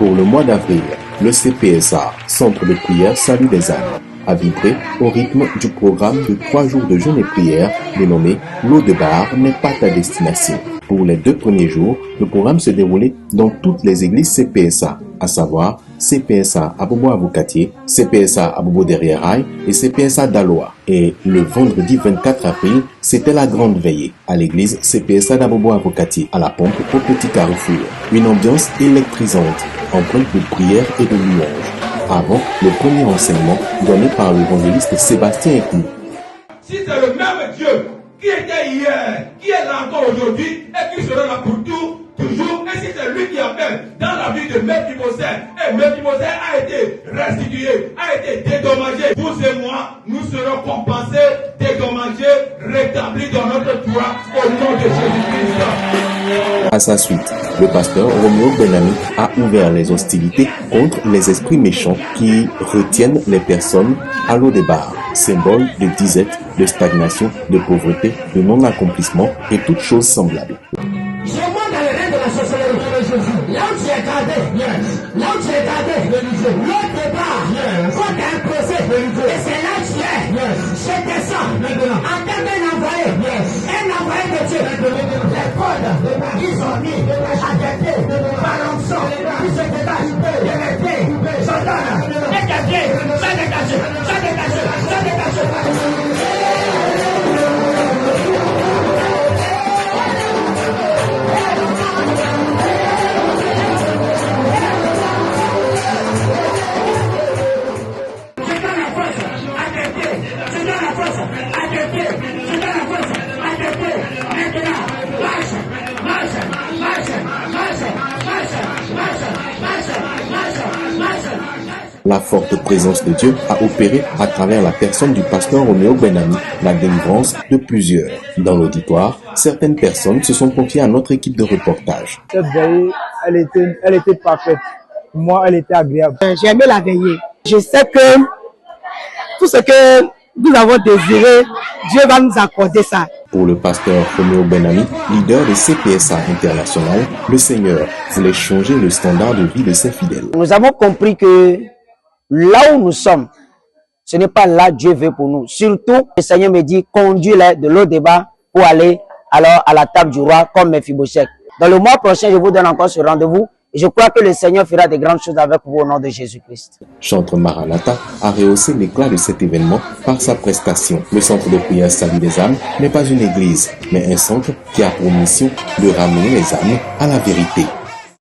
Pour le mois d'avril, le CPSA, Centre de prière Salut des âmes, a vibré au rythme du programme de 3 jours de jeûne et prière dénommé L'eau de bar n'est pas ta destination. Pour les 2 premiers jours, le programme se déroulait dans toutes les églises CPSA, à savoir CPSA à Bobo-Avocatier, CPSA à Bobo-Derrière-Rail et CPSA d'Aloa. Et le vendredi 24 avril, c'était la grande veillée à l'église CPSA d'Abobo-Avocatier, à la pompe au Petit Carrefour. Une ambiance électrisante, empreinte de prière et de louange, avant le premier enseignement donné par l'évangéliste Sébastien Ekou. Si c'est le même Dieu qui était hier, qui est là encore aujourd'hui et qui sera là pour toujours, et si c'est lui qui a fait dans la vie de Mephibosheth, et Mephibosheth a été restitué, a été dédommagé, vous et moi, nous serons compensés, dédommagés, rétablis dans notre droit au nom de Jésus-Christ. À sa suite, le pasteur Roméo Benami a ouvert les hostilités contre les esprits méchants qui retiennent les personnes à l'eau des bars, symbole de disette, de stagnation, de pauvreté, de non-accomplissement et toutes choses semblables. Là où tu es gardé, là où tu es gardé, l'autre départ, quand tu as un procès, et c'est là où tu es, je descends, en termes d'un envoyé, un envoyé de Dieu, les codes, ils ont mis à tes pieds, par l'onction, ils se détachent de mes pieds, j'ordonne, et tes pieds, ça dégage, ça dégage, ça dégage. La forte présence de Dieu a opéré à travers la personne du pasteur Roméo Benami la délivrance de plusieurs. Dans l'auditoire, certaines personnes se sont confiées à notre équipe de reportage. Cette veillée, elle était parfaite. Pour moi, elle était agréable. J'ai aimé la veillée. Je sais que tout ce que nous avons désiré, Dieu va nous accorder ça. Pour le pasteur Roméo Benami, leader de CPSA International, le Seigneur voulait changer le standard de vie de ses fidèles. Nous avons compris que là où nous sommes, ce n'est pas là que Dieu veut pour nous. Surtout, le Seigneur me dit, conduis-les de l'eau débat pour aller alors à la table du roi comme Mephibosheth. Dans le mois prochain, je vous donne encore ce rendez-vous. Et je crois que le Seigneur fera de grandes choses avec vous au nom de Jésus-Christ. Chantre Maranatha a rehaussé l'éclat de cet événement par sa prestation. Le centre de prière Salut des âmes n'est pas une église, mais un centre qui a pour mission de ramener les âmes à la vérité.